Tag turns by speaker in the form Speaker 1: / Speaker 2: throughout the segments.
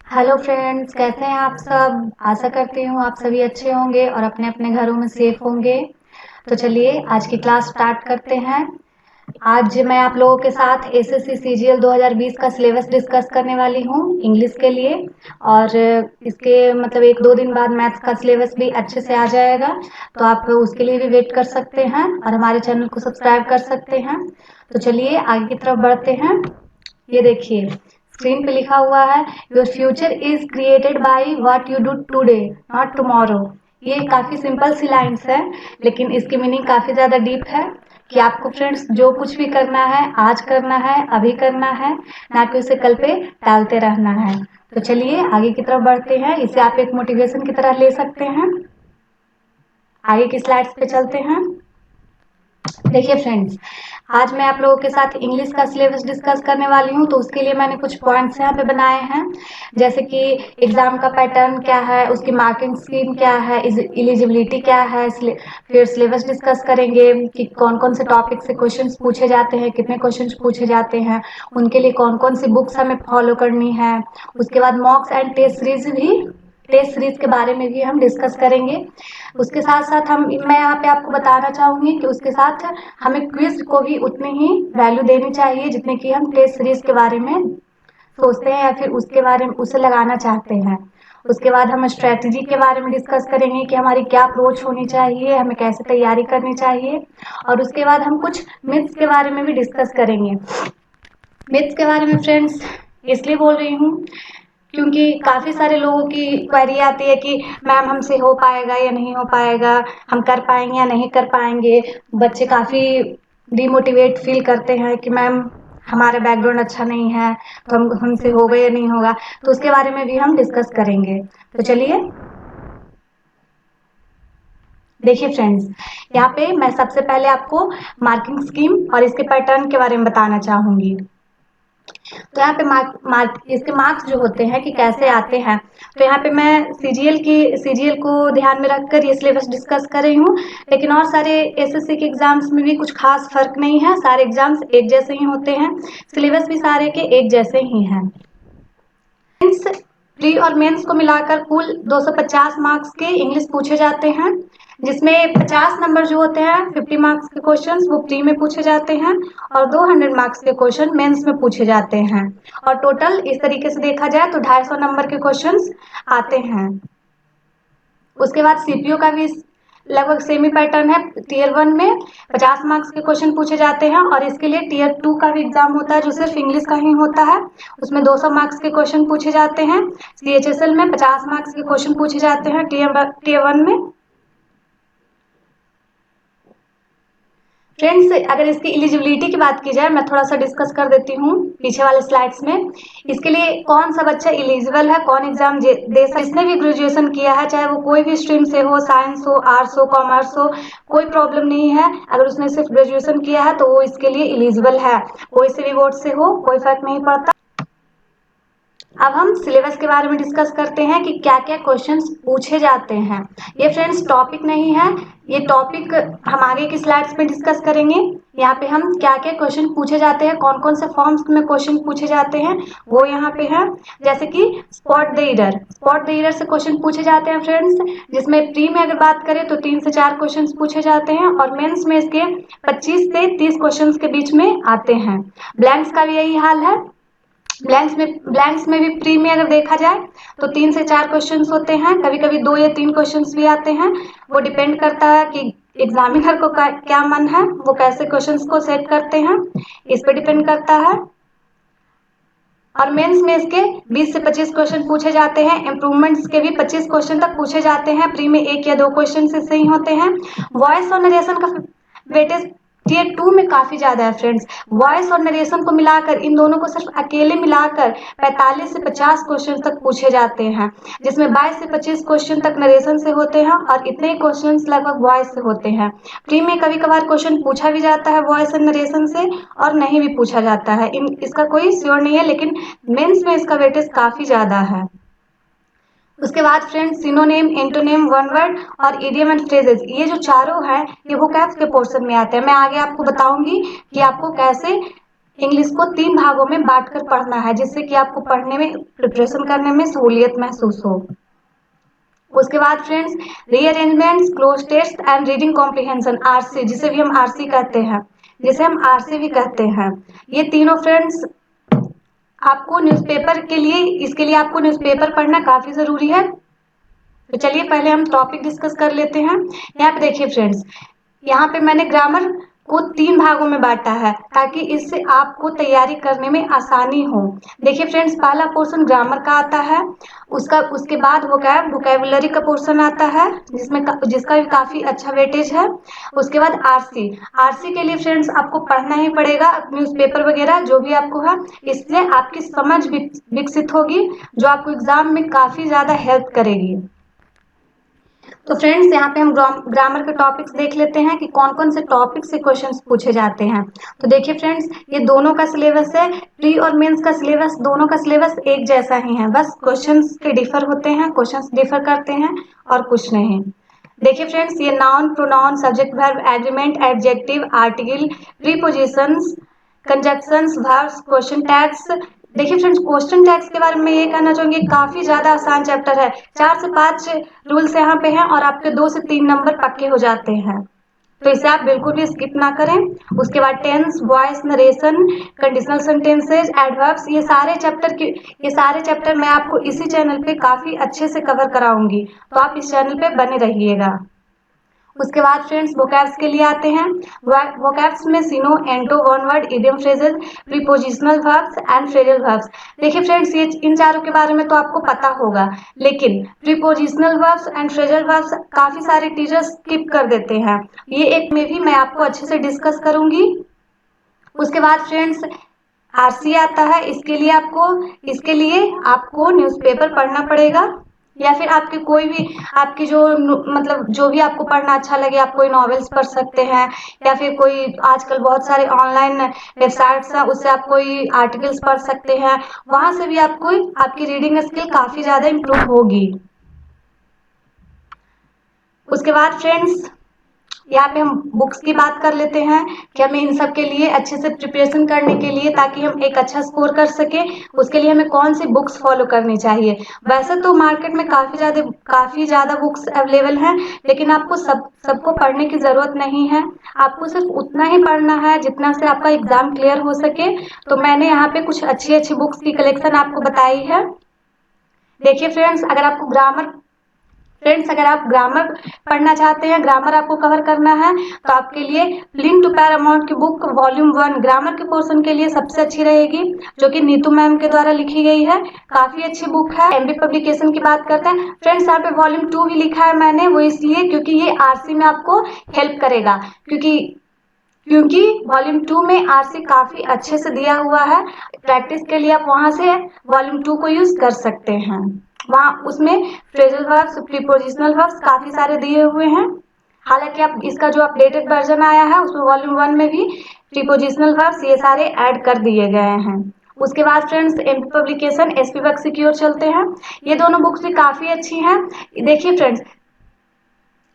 Speaker 1: Hello friends, कैसे हैं आप सब। आशा करती हूँ आप सभी अच्छे होंगे और अपने अपने घरों में सेफ होंगे। तो चलिए आज की क्लास स्टार्ट करते हैं। आज मैं आप लोगों के साथ एसएससी सीजीएल 2020 का सिलेबस डिस्कस करने वाली हूँ इंग्लिश के लिए। और इसके मतलब 1-2 दिन बाद मैथ्स का सिलेबस भी अच्छे से आ जाएगा, तो आप उसके लिए भी वेट कर सकते हैं और हमारे चैनल को सब्सक्राइब कर सकते हैं। तो चलिए आगे की तरफ बढ़ते हैं। ये देखिए, स्क्रीन पे लिखा हुआ है, your future is created by what you do today not tomorrow. ये काफी सिंपल सी लाइन्स है, लेकिन इसकी मीनिंग काफी ज्यादा डीप है कि आपको फ्रेंड्स जो कुछ भी करना है आज करना है, अभी करना है, ना कि उसे कल पे टालते रहना है। तो चलिए आगे की तरफ बढ़ते हैं। इसे आप एक मोटिवेशन की तरह ले सकते हैं। आगे की स्लाइड्स पे चलते हैं। देखिए फ्रेंड्स, आज मैं आप लोगों के साथ इंग्लिश का सिलेबस डिस्कस करने वाली हूँ, तो उसके लिए मैंने कुछ पॉइंट्स यहाँ पे बनाए हैं। जैसे कि एग्जाम का पैटर्न क्या है, उसकी मार्किंग स्कीम क्या है, एलिजिबिलिटी क्या है, फिर सिलेबस डिस्कस करेंगे कि कौन कौन से टॉपिक से क्वेश्चंस पूछे जाते हैं, कितने क्वेश्चंस पूछे जाते हैं, उनके लिए कौन कौन सी बुक्स हमें फॉलो करनी है। उसके बाद मॉक्स एंड टेस्ट सीरीज के बारे में भी हम डिस्कस करेंगे। उसके साथ साथ मैं यहाँ पे आपको बताना चाहूंगी कि उसके साथ हमें क्विज को भी उतनी ही वैल्यू देनी चाहिए जितने कि हम टेस्ट सीरीज के बारे में सोचते हैं या फिर उसके बारे में उसे लगाना चाहते हैं। उसके बाद हम स्ट्रेटजी के बारे में डिस्कस करेंगे कि हमारी क्या अप्रोच होनी चाहिए, हमें कैसे तैयारी करनी चाहिए। और उसके बाद हम कुछ मिथ्स के बारे में भी डिस्कस करेंगे। मिथ्स के बारे में फ्रेंड्स इसलिए बोल रही हूँ क्योंकि काफी सारे लोगों की क्वेरी आती है कि मैम हमसे हो पाएगा या नहीं हो पाएगा, हम कर पाएंगे या नहीं कर पाएंगे। बच्चे काफी डिमोटिवेट फील करते हैं कि मैम हमारा बैकग्राउंड अच्छा नहीं है, तो हमसे होगा या नहीं होगा। तो उसके बारे में भी हम डिस्कस करेंगे। तो चलिए देखिए फ्रेंड्स, यहाँ पे मैं सबसे पहले आपको मार्किंग स्कीम और इसके पैटर्न के बारे में बताना चाहूंगी। तो यहाँ पे इसके मार्क्स जो होते हैं कि कैसे आते हैं, तो यहाँ पे मैं सीजीएल को ध्यान में रखकर ये सिलेबस डिस्कस कर रही हूँ। लेकिन और सारे एसएससी के एग्जाम्स में भी कुछ खास फर्क नहीं है, सारे एग्जाम्स एक जैसे ही होते हैं, सिलेबस भी सारे के एक जैसे ही हैं। प्री और मेंस को मिलाकर कुल 250 मार्क्स के इंग्लिश पूछे जाते हैं, जिसमें 50 नंबर जो होते हैं 50 मार्क्स के क्वेश्चंस वो प्री में पूछे जाते हैं और 200 मार्क्स के क्वेश्चन मेंस में पूछे जाते हैं। और टोटल इस तरीके से देखा जाए तो 250 नंबर के क्वेश्चंस आते हैं। उसके बाद सीपीओ का भी लगभग सेमी पैटर्न है। टीयर 1 में 50 मार्क्स के क्वेश्चन पूछे जाते हैं और इसके लिए टीयर 2 का भी एग्जाम होता है जो सिर्फ इंग्लिश का ही होता है। उसमें 200 मार्क्स के क्वेश्चन पूछे जाते हैं। सीएचएसएल में 50 मार्क्स के क्वेश्चन पूछे जाते हैं टीयर 1 में। फ्रेंड्स, अगर इसकी एलिजिबिलिटी की बात की जाए, मैं थोड़ा सा डिस्कस कर देती हूँ पीछे वाले स्लाइड्स में। इसके लिए कौन सा बच्चा एलिजिबल है, कौन एग्जाम दे सकता है। जिसने भी ग्रेजुएशन किया है, चाहे वो कोई भी स्ट्रीम से हो, साइंस हो, आर्ट्स हो, कॉमर्स हो, कोई प्रॉब्लम नहीं है। अगर उसने सिर्फ ग्रेजुएशन किया है तो वो इसके लिए एलिजिबल है, कोई से भी बोर्ड से हो, कोई फर्क नहीं पड़ता। अब हम सिलेबस के बारे में डिस्कस करते हैं कि क्या क्या क्वेश्चंस पूछे जाते हैं। ये फ्रेंड्स टॉपिक नहीं है, ये टॉपिक हम आगे की स्लाइड्स में डिस्कस करेंगे। यहाँ पे हम क्या क्या क्वेश्चन पूछे जाते हैं, कौन कौन से फॉर्म्स में क्वेश्चन पूछे जाते हैं, वो यहाँ पे है। जैसे कि स्पॉट द ईडर से क्वेश्चन पूछे जाते हैं फ्रेंड्स, जिसमें प्री में अगर बात करें तो 3 से 4 क्वेश्चन पूछे जाते हैं और मेंस में इसके 25 से 30 क्वेश्चन के बीच में आते हैं। ब्लैंक्स का भी यही हाल है। ब्लैंक्स में भी प्री में अगर देखा जाए तो 3 से 4 क्वेश्चंस होते हैं, कभी कभी 2 या 3 क्वेश्चंस भी आते हैं। वो डिपेंड करता है कि एग्जामिनर को क्या मन है, वो कैसे क्वेश्चंस को सेट करते हैं, इस पे डिपेंड करता है। और मेंस में इसके 20 से 25 क्वेश्चन पूछे जाते हैं। इम्प्रूवमेंट्स के भी 25 क्वेश्चन तक पूछे जाते हैं। प्री में 1 या 2 क्वेश्चन से ही होते हैं। वॉइस और नरेशन का वेटेज टीयर 2 में काफी ज्यादा है फ्रेंड्स। वॉइस और नरेशन को मिलाकर, इन दोनों को सिर्फ अकेले मिलाकर 45 से 50 क्वेश्चन तक पूछे जाते हैं, जिसमें 22 से 25 क्वेश्चन तक नरेशन से होते हैं और इतने ही क्वेश्चन लगभग वॉइस से होते हैं। प्री में कभी कभार क्वेश्चन पूछा भी जाता है वॉइस और नरेशन से और नहीं भी पूछा जाता है, इसका कोई श्योर नहीं है, लेकिन मेंस में इसका वेटेज काफी ज्यादा है। उसके बाद friends synonym, antonym, one word और इडियम एंड फ्रेजेस, ये जो चारों हैं ये वोकैब्स के पोर्शन में आते हैं। मैं आगे आपको बताऊंगी कि आपको कैसे इंग्लिश को 3 भागों में बांटकर पढ़ना है, जिससे कि आपको पढ़ने में, प्रिपरेशन करने में सहूलियत महसूस हो। उसके बाद friends, rearrangements, cloze test and reading comprehension, RC, जिसे भी हम आरसी कहते हैं, जिसे हम आरसी भी कहते हैं। ये तीनों फ्रेंड्स आपको न्यूज़पेपर के लिए, इसके लिए आपको न्यूज़पेपर पढ़ना काफी जरूरी है। तो चलिए पहले हम टॉपिक डिस्कस कर लेते हैं। यहाँ पे देखिए फ्रेंड्स, यहाँ पे मैंने ग्रामर को 3 भागों में बांटा है, ताकि इससे आपको तैयारी करने में आसानी हो। देखिए फ्रेंड्स, पहला पोर्शन ग्रामर का आता है, उसके बाद वोकैबुलरी का पोर्शन आता है, जिसका भी काफी अच्छा वेटेज है। उसके बाद आरसी, आरसी के लिए फ्रेंड्स आपको पढ़ना ही पड़ेगा न्यूज़पेपर वगैरह जो भी आपको है, इससे आपकी समझ विकसित होगी, जो आपको एग्जाम में काफी ज्यादा हेल्प करेगी। तो फ्रेंड्स, यहाँ पे हम ग्रामर के टॉपिक्स देख लेते हैं कि कौन कौन से टॉपिक से क्वेश्चंस पूछे जाते हैं। तो देखिए फ्रेंड्स, ये दोनों का सिलेबस है, प्री और मेंस का सिलेबस, दोनों का सिलेबस एक जैसा ही है, बस क्वेश्चंस के डिफर होते हैं, क्वेश्चंस डिफर करते हैं और कुछ नहीं। देखिए फ्रेंड्स, ये noun, pronoun, subject, verb, agreement, adjective, article, prepositions, conjunctions, verbs, question tags. देखिए फ्रेंड्स, क्वेश्चन टैग्स के बारे में ये कहना चाहूंगी, काफी ज्यादा आसान चैप्टर है। 4 से 5 रूल्स यहाँ पे हैं और आपके 2 से 3 नंबर पक्के हो जाते हैं, तो इसे आप बिल्कुल भी स्किप ना करें। उसके बाद tense, voice, narration, conditional sentences, adverbs, ये सारे चैप्टर मैं आपको इसी चैनल पे काफी अच्छे से कवर कराऊंगी, तो आप इस चैनल पे बने रहिएगा। उसके बाद फ्रेंड्स, वोकैब्स के लिए आते हैं। वोकैब्स में syno, anto, one word, idiom phrases, prepositional verbs and phrasal verbs. देखिए फ्रेंड्स, ये इन चारों के बारे में तो आपको पता होगा, लेकिन prepositional verbs and phrasal verbs काफी सारे टीचर्स स्किप कर देते हैं, ये एक में भी मैं आपको अच्छे से डिस्कस करूंगी। उसके बाद फ्रेंड्स, आरसी आता है, इसके लिए आपको न्यूज़पेपर पढ़ना पड़ेगा, या फिर आपके कोई भी, आपकी जो मतलब जो भी आपको पढ़ना अच्छा लगे, आप कोई नॉवेल्स पढ़ सकते हैं, या फिर कोई आजकल बहुत सारे ऑनलाइन वेबसाइट्स हैं, उससे आप कोई आर्टिकल्स पढ़ सकते हैं, वहां से भी आपकी रीडिंग स्किल काफी ज्यादा इम्प्रूव होगी। उसके बाद फ्रेंड्स, यहाँ पे हम बुक्स की बात कर लेते हैं कि हमें इन सब के लिए अच्छे से प्रिपरेशन करने के लिए, ताकि हम एक अच्छा स्कोर कर सके, उसके लिए हमें कौन सी बुक्स फॉलो करनी चाहिए। वैसे तो मार्केट में काफी ज्यादा बुक्स अवेलेबल हैं, लेकिन आपको सबको पढ़ने की जरूरत नहीं है, आपको सिर्फ उतना ही पढ़ना है जितना से आपका एग्जाम क्लियर हो सके। तो मैंने यहाँ पे कुछ अच्छी अच्छी बुक्स की कलेक्शन आपको बताई है। देखिए फ्रेंड्स, अगर आप ग्रामर पढ़ना चाहते हैं, ग्रामर आपको कवर करना है, तो आपके लिए लिंक टू पैरामाउंट की बुक वॉल्यूम 1 ग्रामर के पोर्शन के लिए सबसे अच्छी रहेगी, जो कि नीतू मैम के द्वारा लिखी गई है, काफी अच्छी बुक है। एमबी पब्लिकेशन की बात करते हैं फ्रेंड्स, यहाँ पे वॉल्यूम 2 भी लिखा है मैंने, वो इसलिए क्योंकि ये आरसी में आपको हेल्प करेगा, क्योंकि वॉल्यूम 2 में आरसी काफी अच्छे से दिया हुआ है। प्रैक्टिस के लिए आप वहां से वॉल्यूम 2 को यूज कर सकते हैं, वहां उसमें फ्रेजल वर्ब्स, प्रीपोजिशनल वर्ब्स काफी सारे दिए हुए हैं। हालांकि आप इसका जो अपडेटेड वर्जन आया है, उसमें वॉल्यूम 1 में भी प्रीपोजिशनल वर्ब्स ये सारे ऐड कर दिए गए हैं। उसके बाद friends, MP publication, SP Bakshi की ओर चलते हैं। ये दोनों बुक्स भी काफी अच्छी हैं। देखिए फ्रेंड्स,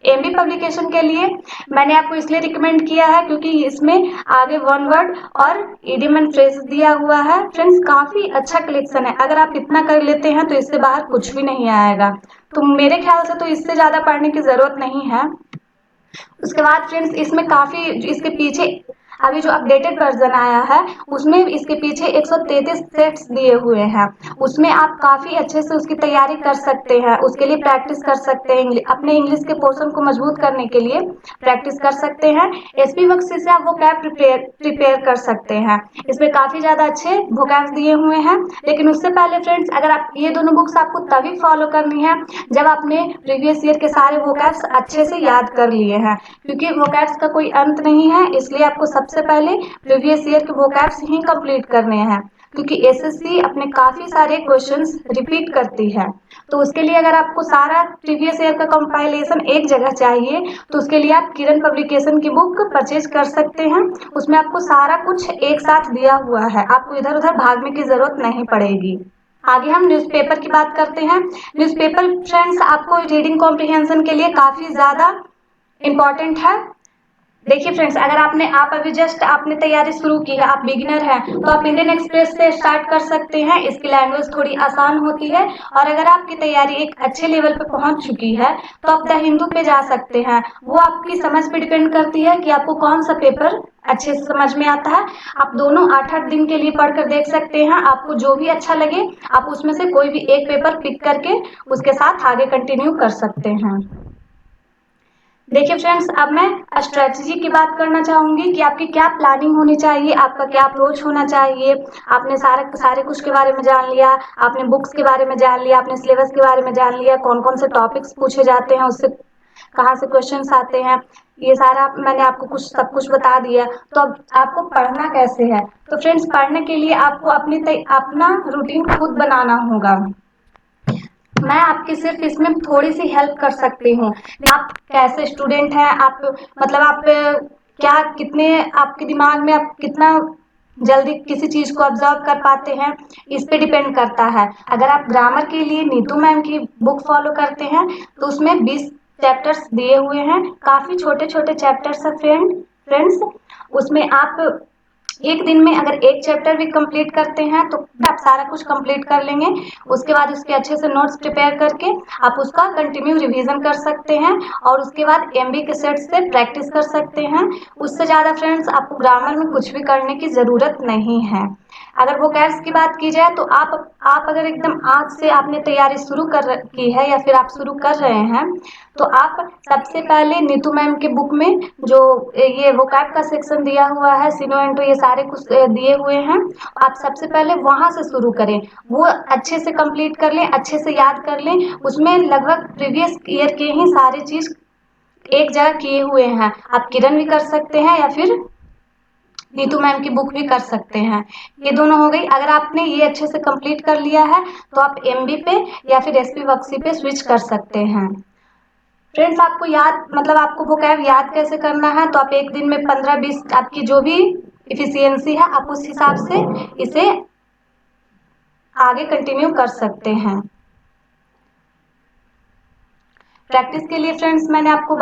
Speaker 1: एमबी पब्लिकेशन के लिए मैंने आपको इसलिए रिकमेंड किया है क्योंकि इसमें आगे वन वर्ड और इडियम एंड फ्रेज दिया हुआ है। फ्रेंड्स, काफी अच्छा कलेक्शन है, अगर आप इतना कर लेते हैं तो इससे बाहर कुछ भी नहीं आएगा, तो मेरे ख्याल से तो इससे ज्यादा पढ़ने की जरूरत नहीं है। उसके बाद फ्रेंड्स, इसके पीछे अभी जो अपडेटेड वर्जन आया है, उसमें इसके पीछे 133 सेट्स दिए हुए हैं, उसमें आप काफी अच्छे से उसकी तैयारी कर सकते हैं, उसके लिए प्रैक्टिस कर सकते हैं, अपने इंग्लिश के पोर्शन को मजबूत करने के लिए प्रैक्टिस कर सकते हैं। एसपी बक्सी से आप वोकैब प्रिपेयर कर सकते हैं, इसमें काफी ज्यादा अच्छे वोकैब्स दिए हुए हैं। लेकिन उससे पहले फ्रेंड्स, अगर आप ये दोनों बुक्स आपको तभी फॉलो करनी है जब आपने प्रीवियस ईयर के सारे वोकैब्स अच्छे से याद कर लिए हैं, क्योंकि वोकैब्स का कोई अंत नहीं है, इसलिए आपको सबसे पहले प्रीवियस ईयर के वोकैब्स ही कंप्लीट करने हैं, क्योंकि एसएससी अपने काफी सारे क्वेश्चंस रिपीट करती है। तो उसके लिए अगर आपको सारा प्रीवियस ईयर का कंपाइलेशन एक जगह चाहिए, तो उसके लिए आप किरण पब्लिकेशन की बुक परचेज कर सकते हैं, उसमें आपको सारा कुछ एक साथ दिया हुआ है, आपको इधर उधर भागने की जरूरत नहीं पड़ेगी। आगे हम न्यूज़पेपर की बात करते हैं। न्यूज़पेपर फ्रेंड्स आपको रीडिंग कॉम्प्रिहेंशन के लिए काफी ज्यादा इम्पोर्टेंट है। देखिए फ्रेंड्स, अगर आप अभी जस्ट आपने तैयारी शुरू की है, आप बिगिनर हैं, तो आप इंडियन एक्सप्रेस से स्टार्ट कर सकते हैं। इसकी लैंग्वेज थोड़ी आसान होती है। और अगर आपकी तैयारी एक अच्छे लेवल पे पहुंच चुकी है तो आप द हिंदू पे जा सकते हैं। वो आपकी समझ पे डिपेंड करती है कि आपको कौन सा पेपर अच्छे से समझ में आता है। आप दोनों 8-8 दिन के लिए पढ़कर देख सकते हैं। आपको जो भी अच्छा लगे आप उसमें से कोई भी एक पेपर पिक करके उसके साथ आगे कंटिन्यू कर सकते हैं। देखिए फ्रेंड्स, अब मैं स्ट्रेटजी की बात करना चाहूंगी कि आपकी क्या प्लानिंग होनी चाहिए, आपका क्या अप्रोच होना चाहिए। आपने सारे कुछ के बारे में जान लिया, आपने बुक्स के बारे में जान लिया, आपने सिलेबस के बारे में जान लिया, कौन कौन से टॉपिक्स पूछे जाते हैं, उससे कहाँ से क्वेश्चंस आते हैं, ये सारा मैंने आपको सब कुछ बता दिया। तो अब आपको पढ़ना कैसे है। तो फ्रेंड्स, पढ़ने के लिए आपको अपना रूटीन खुद बनाना होगा। मैं आपकी सिर्फ इसमें थोड़ी सी हेल्प कर सकती हूँ। आप कैसे स्टूडेंट हैं, आप मतलब आप क्या कितने आपके दिमाग में आप कितना जल्दी किसी चीज को ऑब्जर्व कर पाते हैं, इस पे डिपेंड करता है। अगर आप ग्रामर के लिए नीतू मैम की बुक फॉलो करते हैं तो उसमें 20 चैप्टर्स दिए हुए हैं। काफी छोटे छोटे चैप्टर्स है फ्रेंड्स। उसमें आप एक दिन में अगर एक चैप्टर भी कंप्लीट करते हैं तो आप सारा कुछ कंप्लीट कर लेंगे। उसके बाद उसके अच्छे से नोट्स प्रिपेयर करके आप उसका कंटिन्यू रिवीजन कर सकते हैं और उसके बाद एमबी के सेट से प्रैक्टिस कर सकते हैं। उससे ज़्यादा फ्रेंड्स आपको ग्रामर में कुछ भी करने की ज़रूरत नहीं है। अगर वोकैब्स की बात की जाए तो आप अगर एकदम आज से आपने तैयारी शुरू की है या फिर आप शुरू कर रहे हैं तो आप सबसे पहले नीतू मैम के बुक में जो ये वोकैब का सेक्शन दिया हुआ है, सिनो एंटो, ये सारे कुछ दिए हुए हैं, आप सबसे पहले वहां से शुरू करें। वो अच्छे से कंप्लीट कर लें, अच्छे से याद कर लें। उसमें लगभग प्रीवियस ईयर के ही सारी चीज एक जगह किए हुए हैं। आप किरण भी कर सकते हैं या फिर नीतू मैम की बुक भी कर सकते हैं। ये दोनों हो गई। अगर आपने ये अच्छे से कंप्लीट कर लिया है तो आप एमबी पे या फिर एसपी वर्कसी पे स्विच कर सकते हैं। फ्रेंड्स, आपको आपको वोकैब याद कैसे करना है, तो आप एक दिन में 15-20 आपकी जो भी इफिशियंसी है आप उस हिसाब से इसे आगे कंटिन्यू कर सकते हैं। प्रैक्टिस के लिए फ्रेंड्स मैंने आपको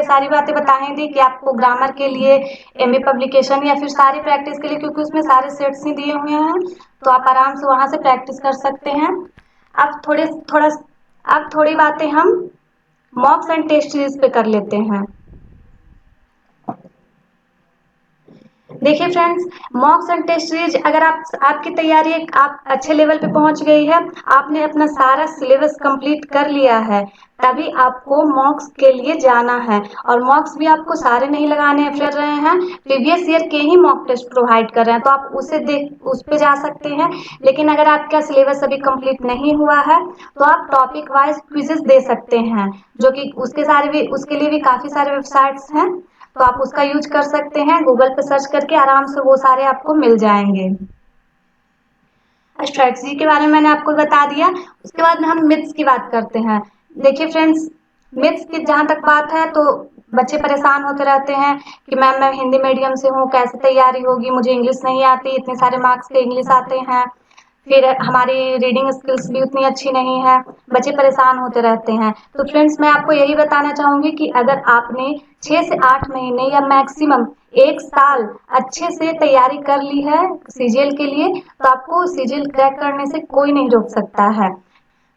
Speaker 1: सारी बातें बताई दी कि आपको ग्रामर के लिए एमबी पब्लिकेशन या फिर सारी प्रैक्टिस के लिए, क्योंकि उसमें सारे सेट्स ही दिए हुए हैं, तो आप आराम से वहां से प्रैक्टिस कर सकते हैं। अब थोड़ी बातें हम मॉक्स एंड टेस्ट सीरीज पे कर लेते हैं। देखिए friends, mocks and test series अगर आपकी तैयारी आप अच्छे लेवल पे पहुंच गई है, आपने अपना सारा सिलेबस कंप्लीट कर लिया है, तभी आपको मॉक्स के लिए जाना है। और मॉक्स भी आपको सारे नहीं लगाने फिर रहे हैं, प्रीवियस ईयर के ही मॉक टेस्ट प्रोवाइड कर रहे हैं, तो आप उस पे जा सकते हैं। लेकिन अगर आपका सिलेबस अभी कंप्लीट नहीं हुआ है तो आप टॉपिक वाइज क्विजेस दे सकते हैं, जो कि उसके लिए भी काफी सारे वेबसाइट्स हैं, तो आप उसका यूज कर सकते हैं। गूगल पे सर्च करके आराम से वो सारे आपको मिल जाएंगे। स्ट्रेटजी के बारे में मैंने आपको बता दिया। उसके बाद हम मिथ्स की बात करते हैं। देखिए फ्रेंड्स, मिथ्स की जहाँ तक बात है तो बच्चे परेशान होते रहते हैं कि मैम मैं हिंदी मीडियम से हूँ, कैसे तैयारी होगी, मुझे इंग्लिश नहीं आती, इतने सारे मार्क्स के इंग्लिश आते हैं, फिर हमारी रीडिंग स्किल्स भी उतनी अच्छी नहीं है, बच्चे परेशान होते रहते हैं। तो फ्रेंड्स, मैं आपको यही बताना चाहूंगी कि अगर आपने 6 से 8 महीने या मैक्सिमम 1 साल अच्छे से तैयारी कर ली है सीजीएल के लिए, तो आपको सीजीएल क्रैक करने से कोई नहीं रोक सकता है।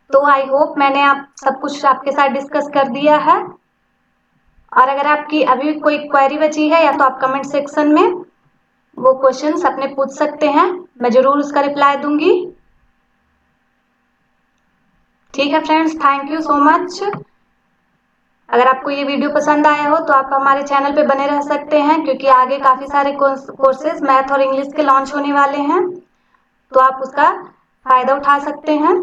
Speaker 1: तो आई होप मैंने आप सब कुछ आपके साथ डिस्कस कर दिया है। और अगर आपकी अभी कोई क्वेरी बची है या तो आप कमेंट सेक्शन में वो क्वेश्चंस अपने पूछ सकते हैं, मैं जरूर उसका रिप्लाई दूंगी। ठीक है friends, thank you so much. अगर आपको ये वीडियो पसंद आया हो तो आप हमारे चैनल पे बने रह सकते हैं, क्योंकि आगे काफी सारे कोर्सेज मैथ और इंग्लिश के लॉन्च होने वाले हैं, तो आप उसका फायदा उठा सकते हैं।